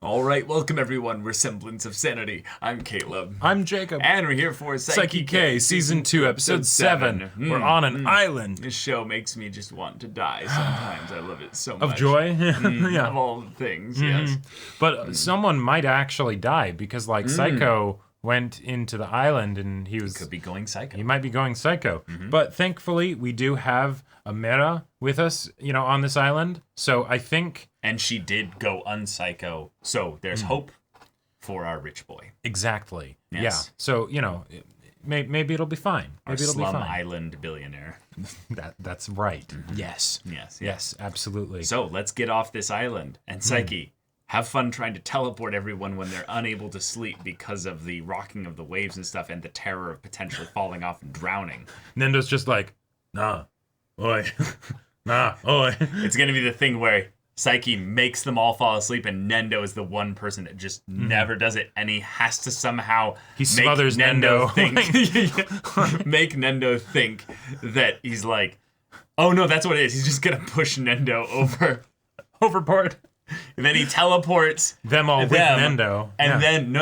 All right, welcome everyone. We're Semblance of Sanity. I'm Caleb. I'm Jacob. And we're here for Saiki K, Season 2, Episode 7. We're on an island. This show makes me just want to die sometimes. I love it so much. Of joy? Yeah. Of all the things, yes. But someone might actually die because, like, Psycho went into the island and he Could be going psycho. He might be going psycho. But thankfully, we do have a Mera with us, you know, on this island. So I think... And she did go unpsycho, so there's hope for our rich boy. Exactly. Yes. Yeah. So, you know, maybe it'll be fine. Maybe it'll be fine. Slum Island billionaire. That's right. Yes. Yes, absolutely. So let's get off this island. And Saiki, have fun trying to teleport everyone when they're unable to sleep because of the rocking of the waves and stuff and the terror of potentially falling off and drowning. Nendo's just like, nah, oi, nah, oi. It's going to be the thing where Saiki makes them all fall asleep and Nendo is the one person that just never does it, and he has to somehow he smothers Nendo. Make Nendo think that he's like, oh no, that's what it is. He's just going to push Nendo overboard. And then he teleports them all with Nendo. And then,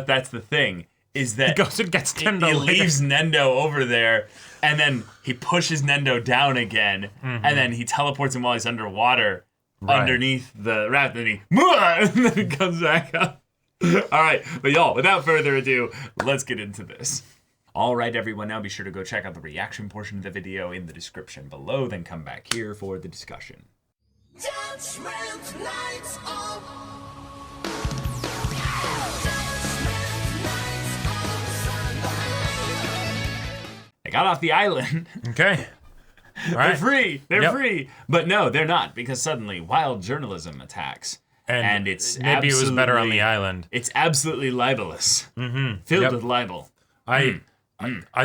that's the thing, is that he goes and gets Nendo. He leaves Nendo over there, and then he pushes Nendo down again, and then he teleports him while he's underwater, underneath the raft, and then he comes back up. All right, but y'all, without further ado, let's get into this. All right, everyone, now be sure to go check out the reaction portion of the video in the description below, then come back here for the discussion. Judgment lights up. They got off the island. Okay. All right. They're free. They're free. But no, they're not, because suddenly wild journalism attacks. And it's maybe it was better on the island. It's absolutely libelous. Filled with libel. I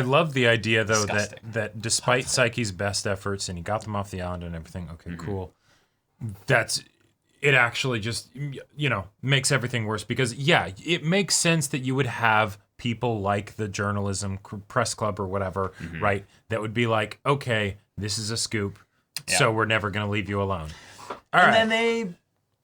love the idea, though, Disgusting. that despite Saiki's best efforts, and he got them off the island and everything, okay, cool. It actually just, you know, makes everything worse because, yeah, it makes sense that you would have people like the journalism press club or whatever, right? That would be like, okay, this is a scoop, so we're never going to leave you alone. Then they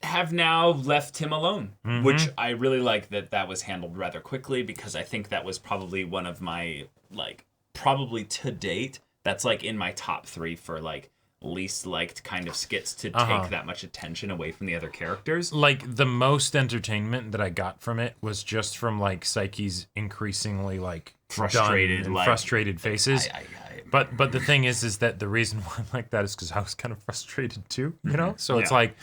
have now left him alone, which I really like that was handled rather quickly, because I think that was probably one of my, like, probably to date, that's like in my top 3 for like least liked kind of skits to take that much attention away from the other characters. Like, the most entertainment that I got from it was just from, like, Saiki's increasingly, like, frustrated faces. But the thing is that the reason why I like that is because I was kind of frustrated too, you know? So it's like,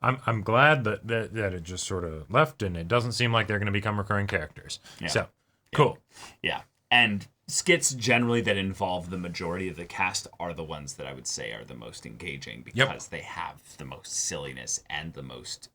I'm glad that it just sort of left, and it doesn't seem like they're going to become recurring characters. Yeah. So, cool. Yeah. And skits generally that involve the majority of the cast are the ones that I would say are the most engaging, because they have the most silliness and the most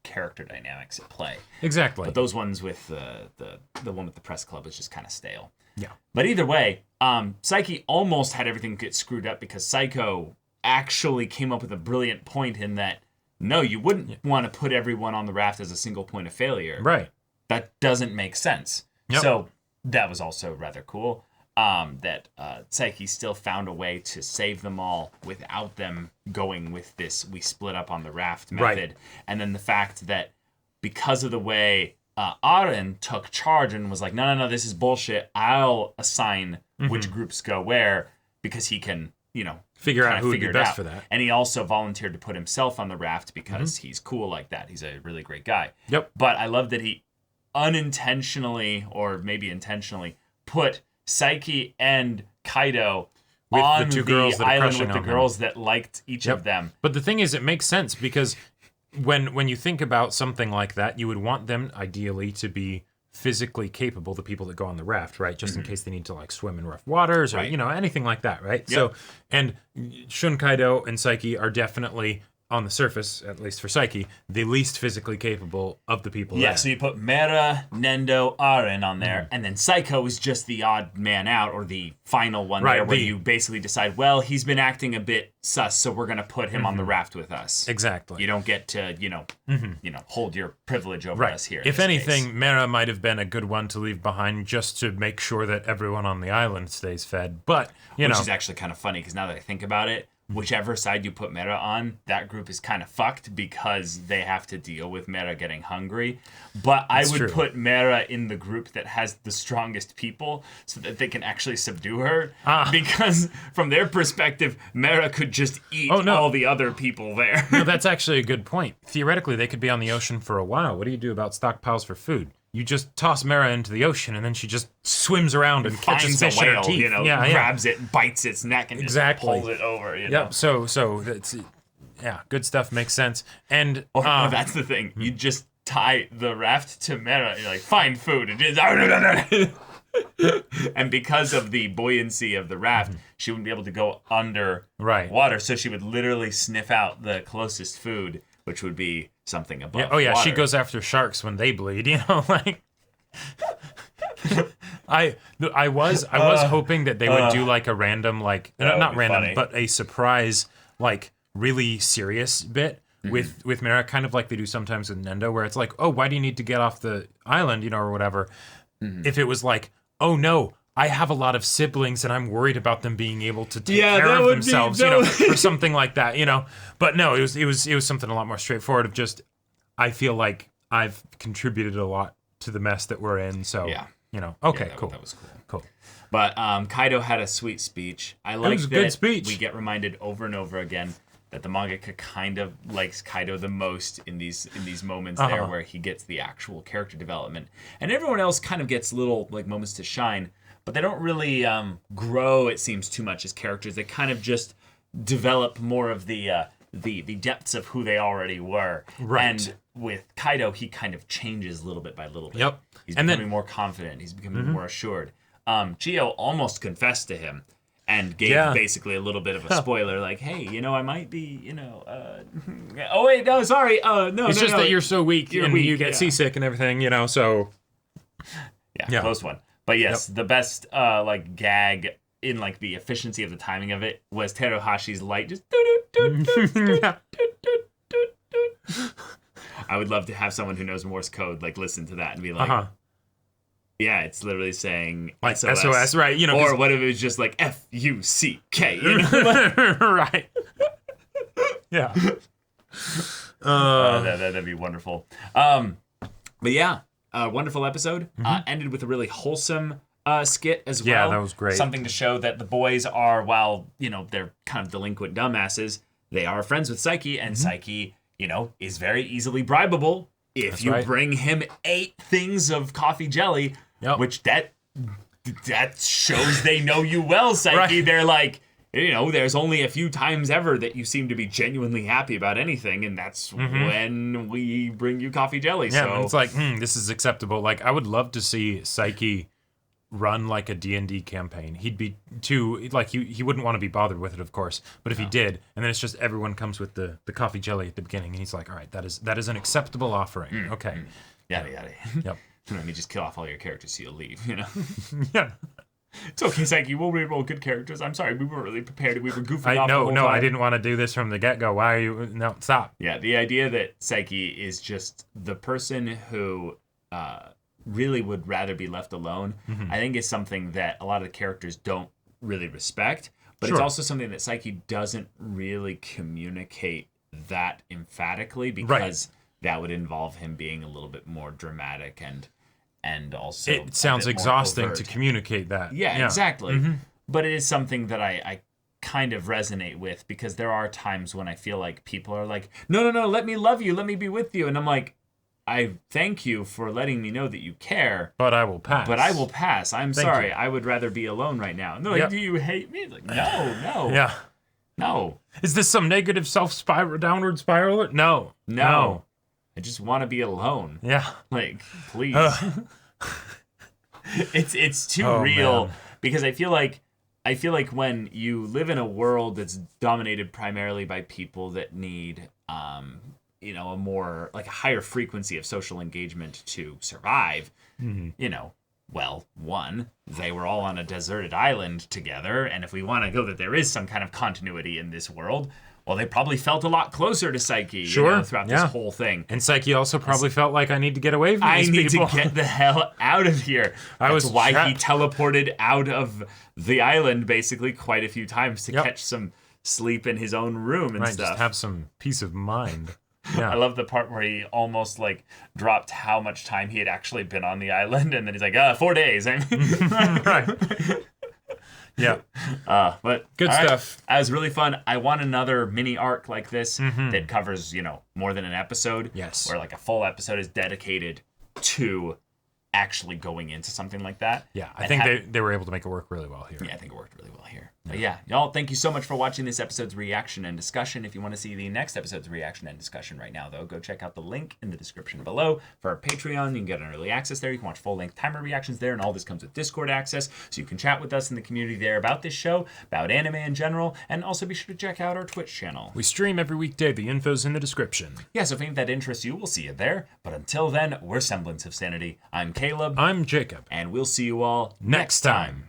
character dynamics at play. Exactly. But those ones with the one with the press club is just kind of stale. Yeah. But either way, Saiki almost had everything get screwed up, because Psycho actually came up with a brilliant point in that, no, you wouldn't want to put everyone on the raft as a single point of failure. Right. That doesn't make sense. Yep. So that was also rather cool, that Saiki still found a way to save them all without them going with this we split up on the raft method. Right. And then the fact that because of the way Aren took charge and was like, no, this is bullshit, I'll assign which groups go where, because he can, you know, figure out who would be best for that. And he also volunteered to put himself on the raft because he's cool like that. He's a really great guy. Yep. But I love that he unintentionally, or maybe intentionally, put Saiki and Kaido with on the two girls that island with the girls that liked each of them. But the thing is, it makes sense, because when you think about something like that, you would want them ideally to be physically capable, the people that go on the raft, right? Just in case they need to, like, swim in rough waters or, you know, anything like that, right? Yep. So, and Shun Kaido and Saiki are definitely, on the surface, at least for Saiki, the least physically capable of the people there. So you put Mera, Nendo, Aren on there, and then Psycho is just the odd man out, or the final one there, where you basically decide, well, he's been acting a bit sus, so we're going to put him on the raft with us. Exactly. You don't get to, you know, hold your privilege over us here. If anything, Mera might have been a good one to leave behind, just to make sure that everyone on the island stays fed. But, Which is actually kind of funny, because now that I think about it, whichever side you put Mera on, that group is kind of fucked because they have to deal with Mera getting hungry. But I would put Mera in the group that has the strongest people so that they can actually subdue her. Because from their perspective, Mera could just eat all the other people there. No, that's actually a good point. Theoretically, they could be on the ocean for a while. What do you do about stockpiles for food? You just toss Mera into the ocean, and then she just swims around and catches fish in her teeth. Grabs it, bites its neck, and just pulls it over. Yep. So that's good stuff. Makes sense. And that's the thing. You just tie the raft to Mera. You're like, find food. It is. And because of the buoyancy of the raft, she wouldn't be able to go under water. So she would literally sniff out the closest food, which would be something above water. She goes after sharks when they bleed, like I was hoping that they would do like a random not random funny. But a surprise really serious bit with Mera, kind of like they do sometimes with Nendo, where it's like, oh, why do you need to get off the island, or whatever. If it was like, oh no, I have a lot of siblings and I'm worried about them being able to take care of themselves, or something like that, But no, it was something a lot more straightforward of just, I feel like I've contributed a lot to the mess that we're in, so okay, cool. That was cool. But Kaido had a sweet speech. I like that good speech. We get reminded over and over again that the mangaka kind of likes Kaido the most in these moments there where he gets the actual character development, and everyone else kind of gets little moments to shine. But they don't really grow, it seems, too much as characters. They kind of just develop more of the depths of who they already were. Right. And with Kaido, he kind of changes little bit by little bit. Yep. He's becoming more confident. He's becoming more assured. Chio almost confessed to him and gave basically a little bit of a spoiler, like, hey, I might be, oh, wait, no, sorry. No, it's just that you're so weak and you get seasick and everything, so. Yeah, close one. But yes, the best gag in the efficiency of the timing of it was Teruhashi's light just I would love to have someone who knows Morse code listen to that and be like, yeah, it's literally saying SOS, right? Or what if it was just FUCK, right? Yeah. That'd be wonderful. But yeah. Wonderful episode. Ended with a really wholesome skit as well. Yeah, that was great. Something to show that the boys are, while, they're kind of delinquent dumbasses, they are friends with Saiki, and Saiki, is very easily bribable if you bring him 8 things of coffee jelly, which that shows they know you well, Saiki. Right. They're like, there's only a few times ever that you seem to be genuinely happy about anything, and that's when we bring you coffee jelly. Yeah, so and it's like, this is acceptable. I would love to see Saiki run a D&D campaign. He'd be too, he wouldn't want to be bothered with it, of course, but if he did, and then it's just everyone comes with the coffee jelly at the beginning, and he's like, all right, that is an acceptable offering. Okay. Yada, yada. Yep. Let me just kill off all your characters so you'll leave, Yeah. It's okay, Saiki. We'll re-roll good characters. I'm sorry, we weren't really prepared. We were goofing off the whole time. I didn't want to do this from the get-go. Why are you... No, stop. Yeah, the idea that Saiki is just the person who really would rather be left alone, I think is something that a lot of the characters don't really respect. But it's also something that Saiki doesn't really communicate that emphatically, because that would involve him being a little bit more dramatic and also it sounds exhausting to communicate that. Yeah. Exactly. But it is something that I kind of resonate with, because there are times when I feel like people are like, no, let me love you, let me be with you, and I'm like, I thank you for letting me know that you care, but I will pass. I'm sorry, I would rather be alone right now. And they're like, do you hate me? It's like, no. Yeah. No. Is this some negative downward spiral? No. I just want to be alone. Yeah. Please. It's too real, because I feel like when you live in a world that's dominated primarily by people that need a more a higher frequency of social engagement to survive, one, they were all on a deserted island together, and if we want to go that there is some kind of continuity in this world, well, they probably felt a lot closer to Saiki throughout this whole thing. And Saiki also probably felt like, I need to get away from these people. I need to get the hell out of here. That's why he teleported out of the island basically quite a few times to catch some sleep in his own room and Right, stuff. just have some peace of mind. Yeah. I love the part where he almost like dropped how much time he had actually been on the island, and then he's like, 4 days. I mean, Right. Yeah. But Good all right, stuff. that was really fun. I want another mini arc like this that covers, more than an episode. Yes. Where like a full episode is dedicated to actually going into something like that. Yeah, I think they were able to make it work really well here. Yeah, I think it worked really well here. But yeah, y'all, thank you so much for watching this episode's reaction and discussion. If you want to see the next episode's reaction and discussion right now, though, go check out the link in the description below for our Patreon. You can get an early access there. You can watch full-length timer reactions there, and all this comes with Discord access, so you can chat with us in the community there about this show, about anime in general, and also be sure to check out our Twitch channel. We stream every weekday. The info's in the description. Yeah, so if any of that interests you, we'll see you there. But until then, we're Semblance of Sanity. I'm Caleb. I'm Jacob. And we'll see you all Next time.